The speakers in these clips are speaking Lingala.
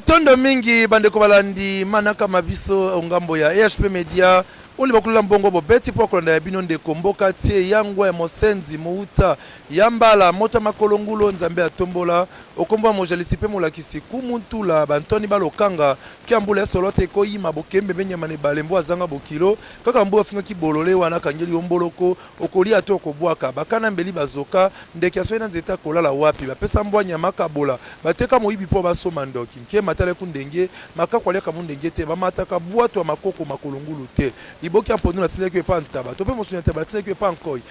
Matondo mingi bandeko balandi manaka mabiso ngambo ya EHP Media oli bakulula mbongo bobeti po kolanda ya bino ndeko mboka tie yango ya mosenzi mouta yambala moto makolongulo nzambe atombola okomba mojalisi pe molakisi kumuntula bantoni balokanga kiambula solote ko yima bokembe benyama ne balembo azanga bokilo kaka mbo afinga kibolole wana kangeli omboloko okoli ato okobwaka bakana mbeli bazoka ndeke aso ina nzeta kolala wapi bapesa mbwanya makabola bateka moyibi po basoma ndoki nke matale kundenge makakwalya kamundenge te bamataka bwato makoko makolongulu te iboki ampondo na tindeki epa ntaba tope mosunya te batindeki epa nkoi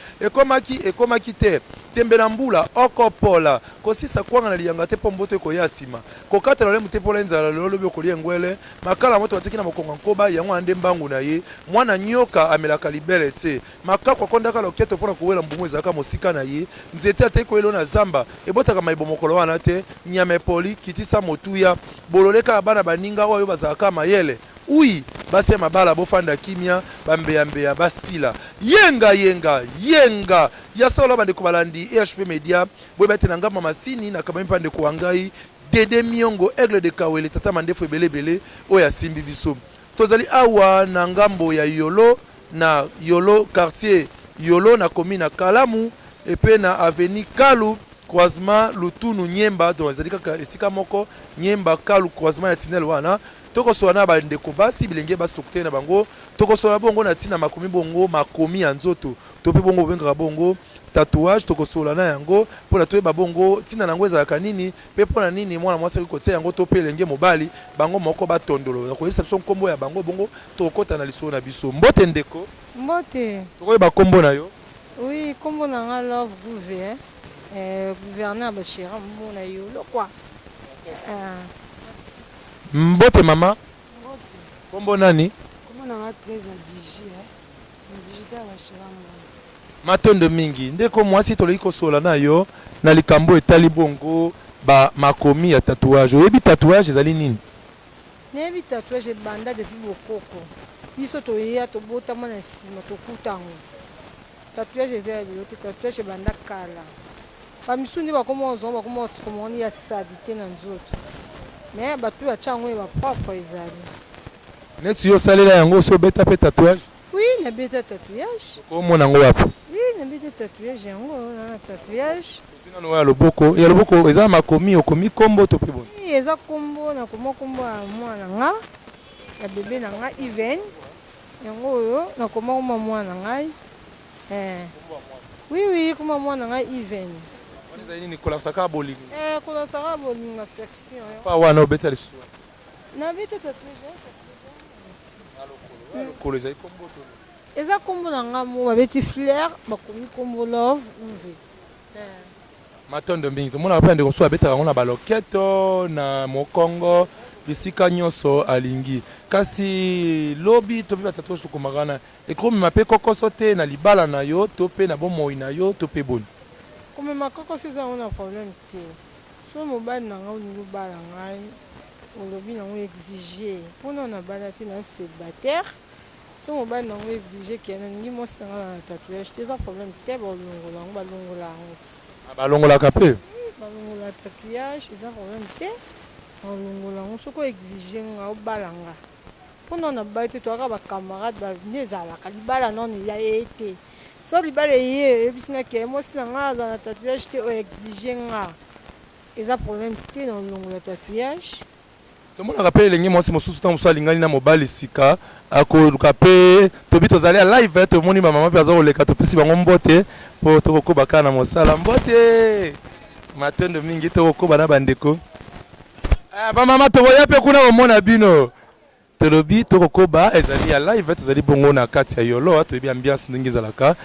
ekomaki te tembela mbula okopola kosisa kwanga na liyanga te po mboto ekoya sima kokatela le mutepola nzala lolo bi okolia ngwele makala moto batiki na mokonga nkoba yango ande mbangu na ye mwana nyoka amelaka libele te makakwa kondaka loketo pona kowela mbumu ezaka mosika na ye nzete ateko elo na zamba ebotaka maibo mokolo wana te nyame poli kitisa motuya bololeka bana baninga oyo bazaka mayele oui base mabala bofanda kimia bambeyambeya basila yenga ya solo bandeko balandi EHP Media boyebate na ngamba masini na kama mpande ko wangai Dede Miongo Aigle de Kawele tata mandefu ebelebele oya simbi biso tozali awa na ngambo ya Yolo quartier Yolo na commune Kalamu epe na avenue Kalu croisement Lutunu Nyemba donc ezali kaka esika moko Nyemba Kalu croisement ya Tinel wana toko soana ba ndeko basi bilenge basi tokute na bango toko sola bongo na tina makomi bongo makomi ya nzoto tope bongo benga bongo tatouage toko sola na yango pona toye ba bongo tina nango ezalaka nini pe pona nini mwana mwasi ko tia yango tope lenge mobali bango moko batondolo ko yesa son kombo ya bango bongo tokota na liso na biso mbote ndeko mbote toko ba kombo na yo oui kombo na nga love gouver gouverneur bashira mbona yo lokwa mbote mama mbote kombo nani kombo na nga treza digi digital bashira mbona matondo mingi ndeko mwasi toleki kosola na yo na likambo etali bongo ba makomi ya tatouage oyebi tatouage ezali nini nayebi tatouage ebanda depuis bokoko biso toyeya tobotama na nsima tokutango tatouage eza ya bilo te tatouage ebanda kala bamisundi bakoma ozongo bakoma otikomoni ya sadi te na nzoto me bato batya yango bapropre ezali neti yo osalela yango osi obeta mpe tatouage oui nabeta tatouage komona yango wapi oui nabeta tatouage yango na tatouage nano ya loboko eza makomi okomi kombo to mpe boni eza kombo nakoma kombo ya mwana nga ya bebe na nga Iven yango oyo nakoma koma mwana ngai oui koma mwana ngai Iven ezali nini kolasaka bolingo kolasaka bolingo affection pa wana obeta lisusu nabeta tatouage lokolo ezali kombo to eza kombo na nga mo babeti fleur bakomi kombo love uve matondo mingi tomonaka mpe ndeko mosusu abetaka yango na baloketo na mokongo bisika nyonso alingi kasi lobi to mpe batatouage tokomaka na ekomema mpe kokoso te na libala na yo to mpe na bomoi na yo to mpe boni komema kokoso eza yango na problème te so mobali na nga olingi obala ngai olobi nango exige mpona na bala te na célibataire so mobali nango exige ke nalingi mwasi na nga na tatouage te eza problème te balongola yango balongola yango te balongolaka mpe balongola tatouage eza problème te balongola yango soki oexige nga obala nga mpona na bali te toyaka bacamarade bavini ezalaka libala nano ya ye te so libala ye eyebisi nga ke mwasi na nga aza na tatouage te oexige nga eza problème te na olongola tatouage tomonaka mpe elenge mwasi mosusu ntango mosusu alingani na mobali sika akoluka mpe tobi tozali ya live tomoni bamama mpe aza koleka topesi bango mbote mpo tokokoba kaka na mosala mbote matondo mingi tokokoba na bandeko bamama tokoya mpe kuna komona bino tolobi tokokoba ezali ya live tozali bongo na kati ya Yolo toyebi ambiance ndenge ezalaka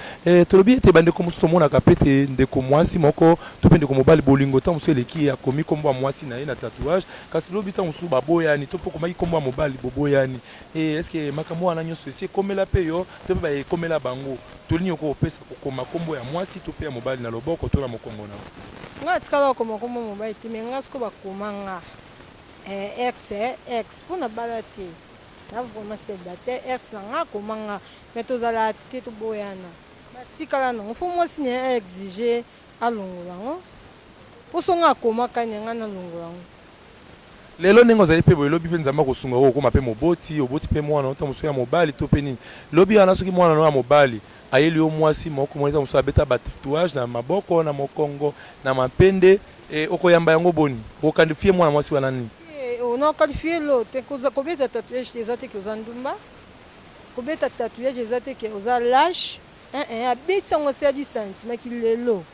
tolobi ete bandeko mosusu tomonaka mpe te ndeko mwasi moko to mpe ndeko mobali bolingo ntango mosusu eleki akomi kombo ya mwasi na ye na tatouage kasi lobi ntango mosusu baboyani to mpe okomaki kombo ya mobali boboyani eske makambo wana nyonso esi ekomela mpe yo to mpe baekomela bango tolini okopesa kokoma kombo ya mwasi to mpe ya mobali na loboko to na mokongo na nga tikala okoma kombo ya mobali te me nga siko bakoma nga ex mpona bala te na vraiment célibataire ex na nga akoma nga me tozala te toboyana batikala nango fo mwasi ne exige alongola yango mpo so nga akomaka ne nga nalongola yango lelo ndenge ozali mpe boye lobi mpe nzambe akosunga oyo okóma mpe moboti mpe mwana ota mosusu ya mobali to mpe nini lobi wana soki mwana no ya mobali ayeli yo mwasi moko moita mosusu abeta batatouage na maboko na mokongo na mapende okoyamba yango boni okandifie mwana mwasi wana nini onakalifie lo te kobeta tatouage te eza teke oza ndumba kobeta tatouage eza teke oza lâche abeti yango asali sentiment kilelo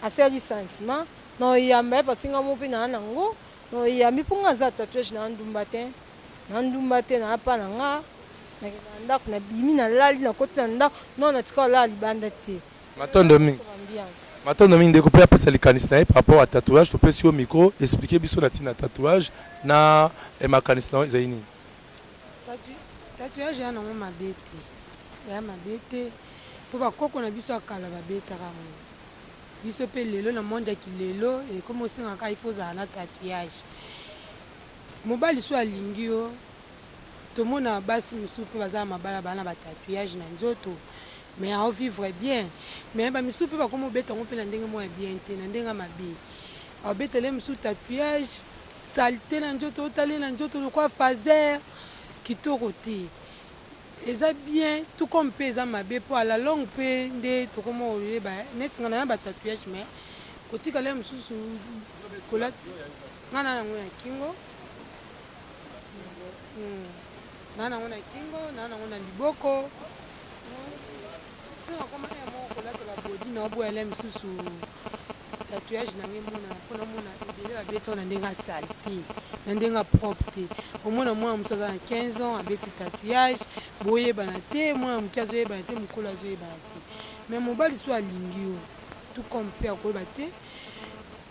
asali sentiment na oyamba ye pasinga mo mpe naa nango na oyambi mponga aza tatouage na ndumba te na apa na nga na ndako na bimi na lali na koti na ndako non na tika olala libanda te matondo mingi ndeko mpe apesa likanisi na ye par rapport à tatouage topesi yo micro explike biso na ntina tatouage na makanisi na yo ezali nini tatouage ya nango mabe te ya mabe te mpo bakoko na biso ya kala babetaka ngo biso mpe lelo na monde ya kilelo ekomi osengaka ifo ozala na tatouage mobali so alingi yo tomona basi mosusu mpe baza na mabala bana batatouage na nzoto mais aovivre bien mais bamisusu mpe bakoma obeta yango mpe na ndenge moko ya bien te na ndenge ya mabe aobetele mosusu tatouage salite na nzoto otali na nzoto lokwa faser kitoko te eza bien tout comme mpe eza mabe mpo ala longue mpe nde tokoma oyeba neti nga na batatouage mais kotikala mosusu kola nga na yango na kingo na nango na kingo na nango na liboko singa koma ya moko kolatela bodi na oboyala mosusu tatouage nange mona mpona mona ebele babeti na ndenge asali te na ndenge propre te omona mwana mosu aza na 15 ans abeti tatouage boyebana te mwana moke azoyebana te mokolo azoyebana te mais mobali so alingi yo tout comme mpe akoyeba te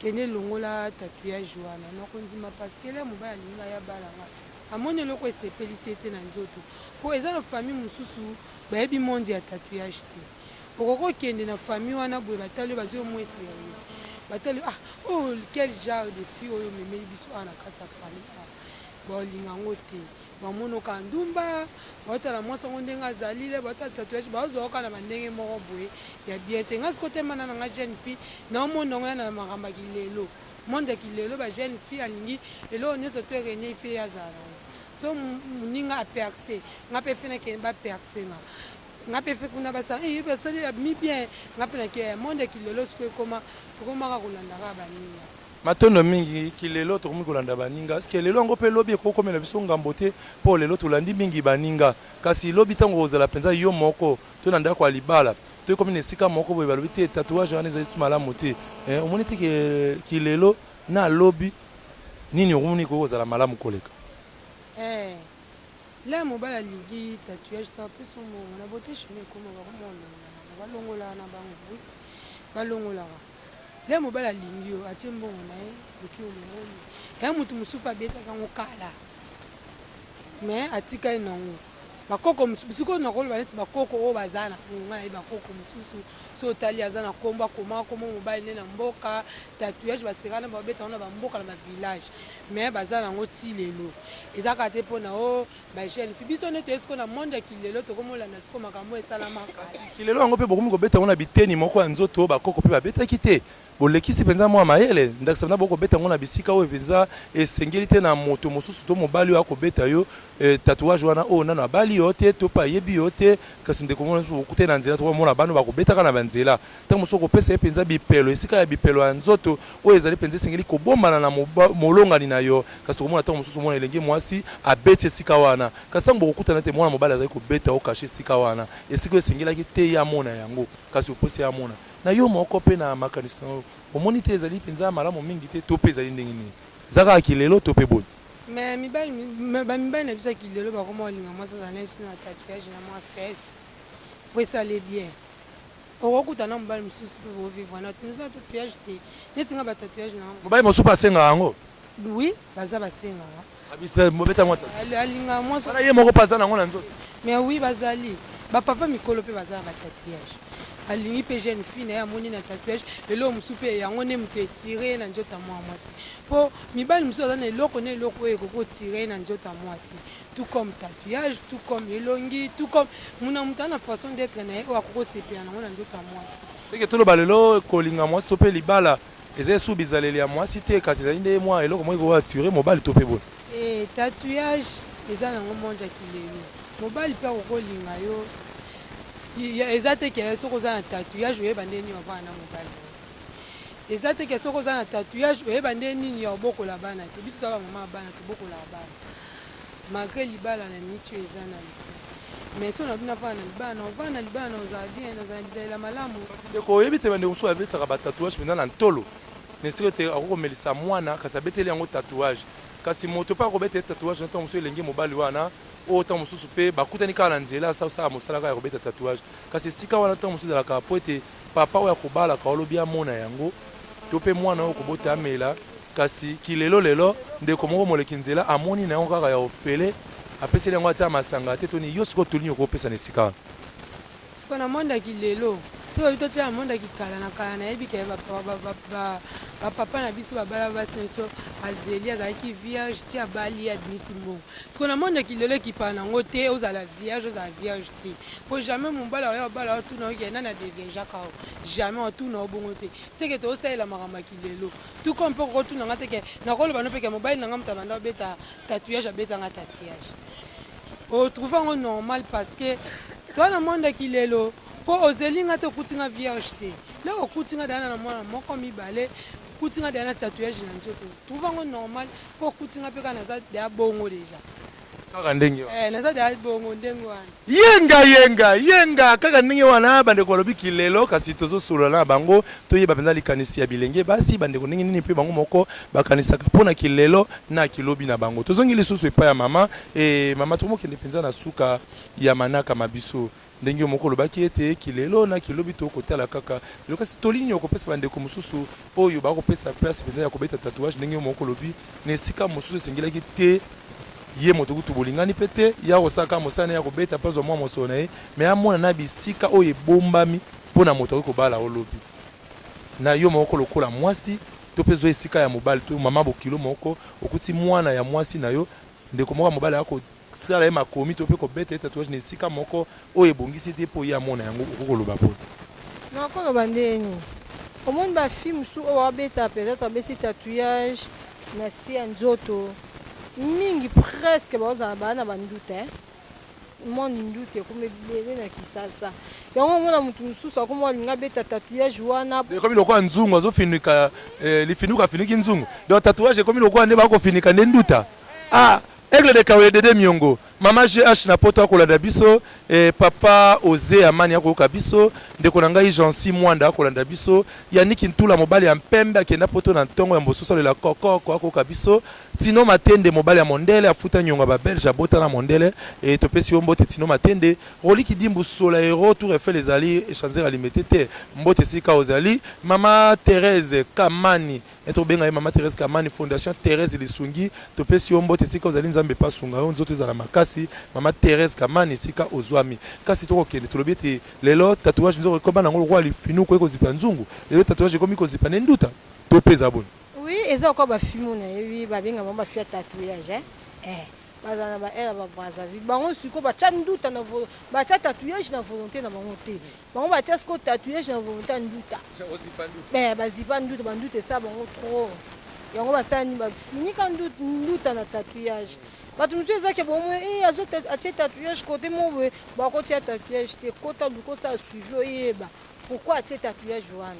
kende longola tatouage wana nakondima parce que le mobali alingi ya balanga amoni eloko esepelisi ete na nzoto mpo eza na famille mosusu bayebi monde ya tatouage te okokokende na famille wana boye batali oyo bazwi omo eserie batali oh quel genre de fille oyo memeli biso na kati ya famille baolinga yango te bamonoka ndumba baotala mwasi yango ndenge azalile baotala tatouage bazwaka na bandenge moko boye ya bien te nga sikotema na nga jeune fille naomona yango ya na makambo ya kilelo monde ya kilelo ba jeune fille alingi lelo nyonso to erenie ife yazala so moninga aperce nga mpe fe nakende baperce nga mpe fe kuna basa basali mi bien nga mpe nake monde ya kilelo siko ekoma tokomaka kolandaka baninga matondo mingi kilelo tokomi kolanda baninga sike lelo yango mpe lobi ekokomela biso ngambo te mpo lelo tolandi mingi baninga kasi lobi ntango kozala mpenza yo moko to na ndako ya libala to ekomi na esika moko boye balobi te tatouage wana ezali su malamu te omoni te kilelo na lobi nini okomoni kozala malamu koleka le mobali alingi tatouage to apesa omongo na bote chine ekoma bakomolongana balongola na bango balongolaka le mobali alingi yo atie mbongo na ye oki olongoli ya motu mosusu abetaka yango kala mais atika ye nango bakoko sikoyo nakoloba neti bakoko oyo baza na ngai nayebi bakoko mosusu so otali aza na kombo akoma mobali nde na mboka tatouage basekana babeta ngo na bamboka na bavillage mais baza nango ti lelo ezaka te mpona o bajeune fi biso nde toyesiko na monde ya kilelo tokomolanda siko makambo esalamaka kilelo yango mpe bokomi kobeta ngo na biteni moko ya nzoto oyo bakoko mpe babetaki te bolekisi mpenza mwa mayele ndakisa na bokobeta ngo na bisika oyo mpenza esengeli te na moto mosusu to mobali oyo akobeta yo tatouage wana oyo nano abali yo te to mpe ayebi yo te kasi ndeko mona okute na nzela tokomona bano bakobetaka na banzela ntango mosusu okopesa ye mpenza bipelo esika ya bipelo ya nzoto oyo ezali mpenza esengeli kobombana na molongani na yo kasi tokomona ntango mosusu mona elenge mwasi abeti esika wana kasi ntango bokokutana te mwana mobali azali kobeta okashe esika wana esika oyo esengelaki te ye amona yango kasi oposi ye amona na yo moko mpe na makanisi na yo omoni te ezali mpenza malamu mingi te to mpe ezali ndenge nini eza kaka kilelo to mpe boni mais bamibali na biso ya kilelo bakoma olinga mwasi azala biso na tatouage na mwa fese po esale bien okokuta na mobali mosusu mpe bovivre na toza tatouage te neti nga batatouage na mobali mosusu asengaka yango oui baza basengaka alinga mwasi ye moko mpe aza nango na nzoto mais oui bazali bapapa mikolo mpe baza na batatouage alingi mpe jeune fille na ye amoni na tatouage eloko mosusu mpe yango nde moto etire ye na nzoto ya mwa mwasi mpo mibali mosusu aza na eloko na eloko oyo ekoki otire ye na nzoto ya mwasi tout comme tatouage tout comme elongi tout comme muna moto ana façon d'être na ye oyo akoki osepela nango na nzoto ya mwasi seke toloba lelo kolinga mwasi to mpe libala eza esu bizaleli ya mwasi te kasi ezali nde mwa eloko moko ekoki atire mobali to mpe boni tatouage eza nango monja kilelo mobali mpe akokolinga yo eza te ke soki oza na tatouage oyeba nde nini ovana na mobali eza te ke soki oza na tatouage oyeba nde nini ya obokola bana te biso toka mama ya bana tobokolaka bana malgré libala na mitu eza na te mais so na bino avana na libala ovana na libala na ozala bien ozala bizalela malamu ndeko oyebi te bandeko mosusu abetaka batatouage mpenza na ntolo nesiko te akokomelisa mwana kasi abeteli yango tatouage kasi moto mpe akobeta tatouage na ntango mosusu elenge mobali wana oyo ntango mosusu mpe bakutani kaka na nzela asala mosala kaka ya kobeta tatouage kasi esika wana ntango mosusu ezalaka po ete papa oyo akobalaka olobi amona yango to mpe mwana oyo kobota amela kasi kilelo lelo ndeko moko moleki nzela amoni na yango kaka ya ofele apeseli yango ata masanga te toni yo sikoyo tolini okopesa na esika wana siko na monde ya kilelo soki obi totia na monde ya kikala na kala nayebi ke bapapa na biso babala basi na biso azeli azalaki vierge ti abali abimisi mbongo siko na monde ya kilelo ekipala nango te ozala vierge te po jamais mobala oyo obala otuna okenda na deviergeaka o jamais otuna obongo te seke tozosalela makambo ya kilelo tuko mpe kokotunanga te ke nakoloba no peke mobali nanga moto abanda obeta tatouage abetanga tatouage otrouve yango normal parce que toi na monde ya kilelo po ozelinga te okutinga vierge te le okutinga dana na mwana moko mibale okutinga dana tatouage na nzoto trouve yango normal po okutinga mpe kaka naza deya bongo deja kaka ndenge naza deya bongo ndenge wana yenga kaka ndenge wana bandeko balobi kilelo kasi tozosolola na bango toyeba mpenza likanisi ya bilenge basi bandeko ndenge nini mpe bango moko bakanisaka mpona kilelo na kilobi na bango tozongi lisusu epai ya mama mama tomokende mpenza na suka ya manaka mabiso ndenge moko lobaki ete kilelo na kilobi tokotala kaka lelo kasi tolini okopesa bandeko mosusu oyo bakopesa place mpenza ya kobeta tatouage ndenge moko lobi na esika mosusu esengelaki te ye moto kutu bolingani mpe te ya kosaka mosala ya kobeta mpazwa mwa mosolo na ye me amona na bisika oyo ebombami mpona moto akoki kobala olobi na yo moko lokola mwasi to mpe zo esika ya mobali to mama bokilo moko okuti mwana ya mwasi na yo ndeko moko ya mobali akosala ye makomi to mpe kobeta ye tatouage na esika moko oyo ebongisi te mpo ye amona yango okokoloba po nakoloba ndeni omoni bafi mosusu oyo babeta peut-être abeti tatouage na se ya nzoto mingi presque bazala baa na bandute mondi ndute ekoma ebele na kisasa yango omona motu mosusu akoma alinga abeta tatouage wana ekomi lokola nzungu azofinika lifinuku afiniki nzungu donc tatouage ekomi lokola nde bakofinika nde nduta aigle de Kaole Dede Miongo mama GH na poto akolanda biso papa Oze Amani akoyoka biso ndeko na ngai Jansi Mwanda akolanda biso Yannick Ntula mobali ya mpembe akenda poto na ntongo ya mbososo lela kokoko akoyoka biso Tino Matende mobali ya mondele afuta nyonga ba belge abota na mondele topesi yo mbote Tino Matende Roliki Dimbu Sola Hero Tour Eiffel ezali échanger alimete te mbote sika ozali mama Thérèse Kamani benga mama Thérèse Kamani fondation Thérèse Lisungi topesi yo mbote sika ozali nzambe pasunga yo nzoto ezala makasi mama Thérèse Kamani sika ozwami kasi tokokende tolobi ete lelo tatouage nzoko ekoba nango lokwa lifinuku ekozipa nzungu lelo tatouage ekomi kozipa ne nduta topeza boni oui eza okoba bafimu na yebi babengama bafi ya tatouage bazala ba era ba Brazzaville bango siko batya nduta na batya tatouage na volonté na bango te bango batya siko tatouage na volonté ya nduta bazipa nduta banduta esa bango trop yango basani bafinika nduta na tatouage bato mosusu ezaki bomo atie tatouage kote moboye bakotia tatouage te kota lukosa suivi oyeba pourquoi atie tatouage wana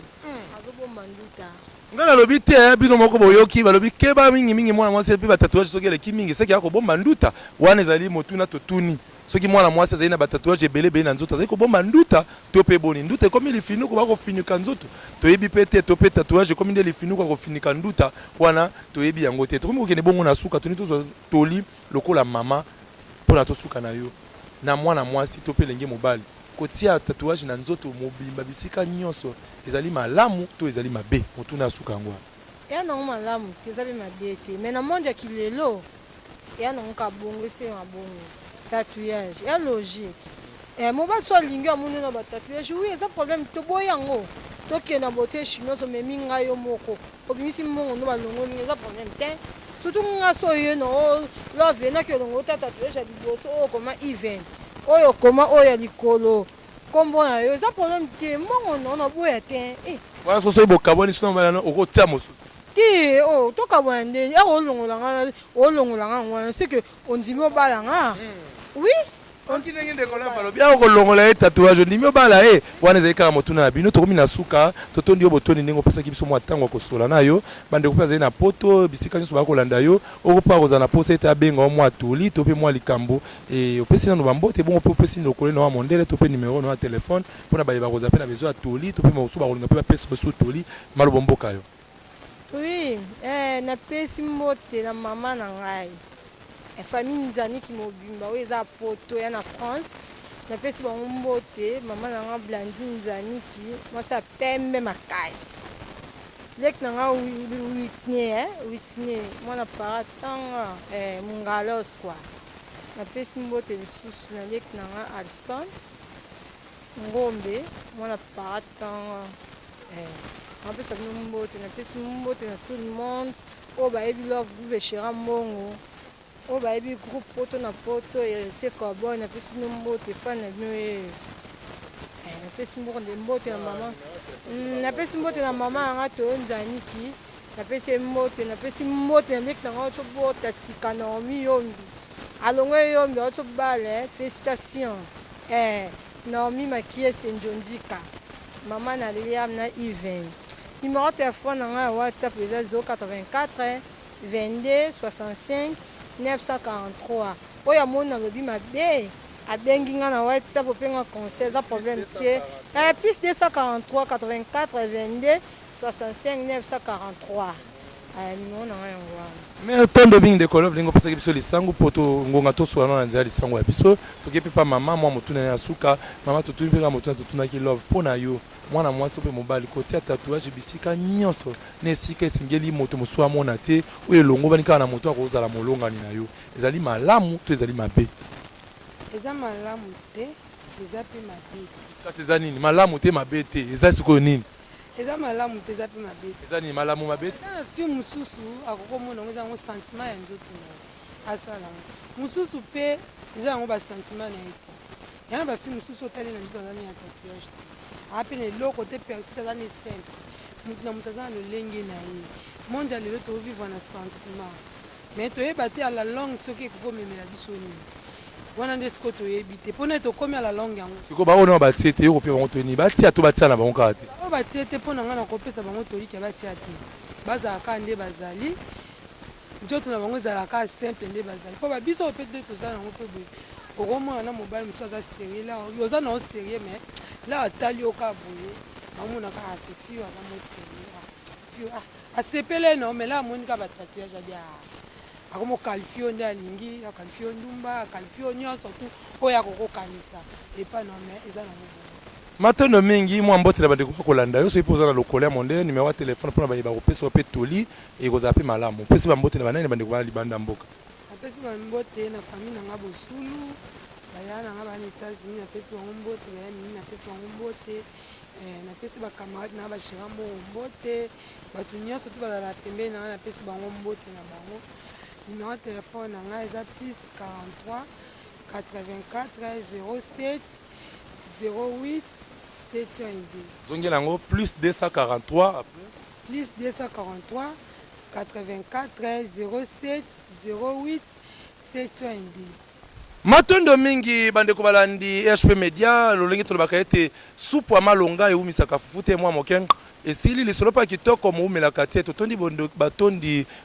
azobomba nduta nga nalobi te bino moko boyoki balobi keba mingi mwana mwasi mpe batatouage soki eleki mingi seki akobomba nduta wana ezali motuna totuni soki mwana mwasi azali na batatouage ebele na nzoto azali kobomba nduta to mpe boni nduta ekomi lifinuku bakofinika nzoto toyebi mpe te to mpe tatouage ekomi nde lifinuku akofinika nduta wana toyebi yango te tokomi kokende bongo na suka toni tozwa toli lokola mama mpona tosuka na yo na mwana mwasi to mpe elenge mobali kotia tatouage na nzoto mobimba bisika nyonso ezali malamu to ezali mabe motuna asuka yango ya nango malamu te eza mpe mabe te me na monde ya kilelo ya nango kabongo ese mabongo tatouage ya logique mobali so alingi amoni na batatouage wi eza problème toboyi yango tokenda bote chinois omemi ngai yo moko obimisi mbongo ndo balongoli eza problème te surtout nga so oyo no love enaki olongo ota tatouage ya liboso oyo koma even oyo koma oyo ya likolo kombo na yo eza problème te mbongo no na boya te wana soso ebokabwani sino malano okotia mosusu ti oui oh toka bwande ya olongolanga c'est que on dit mo balanga oui ondinenge ndeko la balobi awo kolongola tatouage ndimi obala wana ezali kaka motuna na bino tokomi na suka totondi yo botoni ndenge opesaki biso mwa ntango ya kosola na yo bandeko mpe azali na poto bisika nyonso bakolanda yo okopa kozala na posa ete abenga mwa toli to mpe mwa likambo opesi nano bambote bongo mpe opesi lokolo na wa mondele to mpe numero na wa telefone mpona bayeba kozala mpe na bezo ya toli to mpe mosusu bakolinga mpe bapesa biso toli maloba mboka yo. Oui, napesi mbote na mama na ngai. Famille nzani ki mobimba oyo eza poto ya na France. Napesi bango mbote mama na ngai Blandine nzani ki mwasi pembe makasi. Lek na ngai Whitney mwana paratanga mungalos kwa. Napesi mbote lisusu na lek na ngai Alson Ngombe mwana paratanga napesa bino mbote napesi mbote na tout le monde oyo bayebi love guveshera mbongo oyo bayebi groupe poto na poto tie cowboy napesi bino mbote fane na bino napesi mbote na mama napesi mbote na mama yanga toyo nzaniki napesi mbote na leki nanga otobota sika Naomi Yombi alongwe Yombi otobale félicitation Naomi Makiese Njondika mama na Liam na Yvain. Numéro de téléphone na WhatsApp eza 084 22 65 943. Oya mona lobi mabe abengi nga na WhatsApp openga conseil za problème te. Plus 243 84 22 65 943. Non na yango. Mais tondo bing de kolov lingo pesa biso lisango poto ngonga to soana na nzela lisango ya biso tokepi pa mama mwa motuna na suka mama totuni pe ka motuna totuna ki love pona yo mwana mwasi to pe mobali kotia tatouage bisika nyonso na esika esengeli moto moswa mona te oyo longo banika na moto akozala molongani na yo ezali malamu to ezali mabe eza malamu te eza pe mabe kasi eza nini malamu te mabe te eza siko nini eza malamu te eza pe mabe eza nini malamu mabe te na film mosusu akokomona ngo eza ngo sentiment ya nzoto na asala mosusu pe eza yango basentiment na ye te yana bafilm mosusu otali na nzoto azani ya tatouage te ape na eloko te persite aza ne simple motu na moto aza na lolenge na ye monde ya lelo tovivre na sentiment mais toyeba te ala longue soki ekokomemela biso nini wana nde sikoyo toyebi te mpona tokomi ala longue yango sikoyo baoyo na batie te yokopia bango toni batia to batia na bango kaka te oyo batie te mpona ngai nakopesa bango toliki ya batia te bazalaka nde bazali nzoto na bango ezalaka simple nde bazali mpo babiso pe te toza nango mpe boye okomona na mobali mosusu aza serie la oza nango serie mais la atali oka boye amonaka ate fio aza mo serie asepele no mais la amoni ka batatouage abia akomo kalifio nde alingi akalifio ndumba akalifio nyonso tu oyo akokokanisa epa no mais eza nango matondo mingi mwa mbote na bandeko kolanda yo so ipoza na lokolo ya mondele numéro ya telefone mpona bayeba kopesa pe toli ekozala pe malamu pesi bambote na banani bandeko bana libanda mboka napesi bambote na famille nanga bosulu baya nanga bana États-Unis napesi bango mbote baya mingi napesi bango mbote napesi bakamarade nanga bashira mbongo mbote bato nyonso tu bazala pembeni nanga napesi bango mbote na bango numéro ya telefone nanga eza plus 43 84 07 08 702 zongi nango plus 243 après plus 243 84 07 08 702 matondo mingi bandeko balandi HP Media lolenge tolobaka ete supu ya malonga eumisaka fufu te mwa moke esili lisolo pa kitoko muumelaka te totondi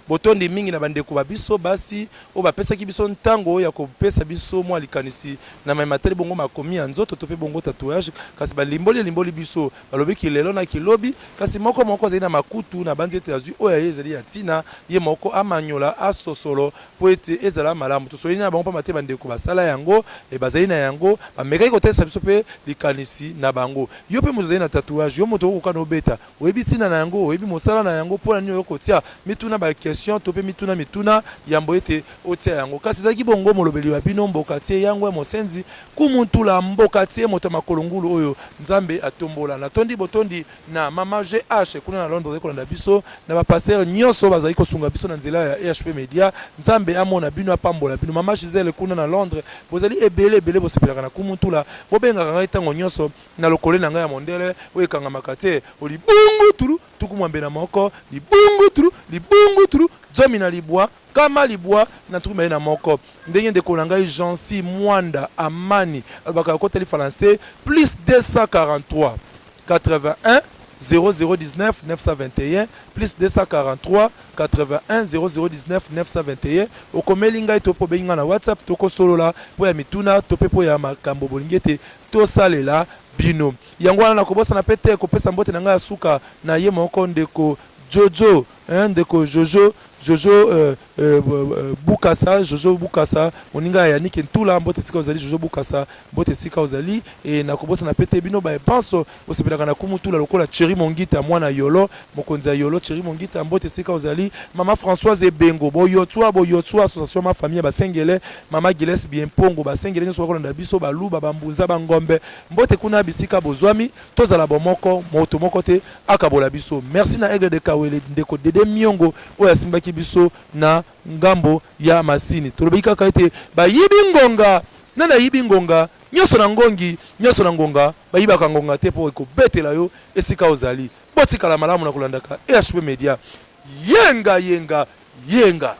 botondi mingi na bandeko babiso basi oyo bapesaki biso ntango ya kopesa biso mwa likanisi na mamatali bongo makomi ya nzoto to pe bongo tatouage kasi balimboli biso balobiki lelo na kilobi kasi moko azali na makutu na banzi ete azwi oyo ye ezali ya ntina ye moko amanyola asosolo po ete ezala malamu tosoli na bango mpa mate bandeko basala yango bazali na yango bamekaki kotalisa biso mpe likanisi na bango yo mpe moto ozali na tatouage yo moto okokana obeta oyebi ntina na yango oyebi mosala na yango mpona nini oyokotia mituna baquestion to mpe mituna yambo ete otia yango kasi ezalaki bongo molobeli wa bino mboka tie yango ya mosenzi kumuntula mboka tie moto ya makolo ngulu oyo nzambe atombola natondi botondi na mama GH kuna na Londres ezali kolanda biso na bapaster nyonso bazali kosunga biso na nzela ya EHP Media nzambe amona bino apambola bino mama Gisele kuna na Londres bozali ebele bosepelaka na kumuntula bobengaka ngai ntango nyonso na lokole na ngai ya mondele oyo ekangamaka te olibu libungu turu tukumwambe na moko libungu turu zomi na libwa kama libwa na tukumbe na moko ndenge ndeko na ngai Jansi Mwanda Amani albaka ko tele français plus 243 81 0019 921 plus 243 81 0019 921 okomeli ngai to po benga na WhatsApp to ko solola po ya mituna to pe po ya makambo bolingete to salela bino yango wana nakobosa na pete kopesa mbote na ngai asuka na ye moko ndeko Jojo ndeko Jojo Bukasa moninga ya Yannick Ntula mbote sika ozali Jojo Bukasa mbote sika ozali e nakobosa na pete bino ba penso osepelaka na kumutula lokola Chéri Mongita mwana yolo mokonzi ya yolo Chéri Mongita mbote sika ozali mama Françoise Ebengo boyotwa association ma famille basengele mama Giles Biempongo basengele nyoso bakolanda biso baluba bambunza bangombe mbote kuna bisika bozwami tozala bomoko moto moko te akabola biso merci na Aigle de Kawele ndeko Dede Miongo oya simbaki biso na ngambo ya masini tolobika kaite bayibi ngonga nana yibi ngonga nyoso na ngonga bayibaka ngonga te po ko betela yo esika ozali botikala malamu na kulandaka EHP Media yenga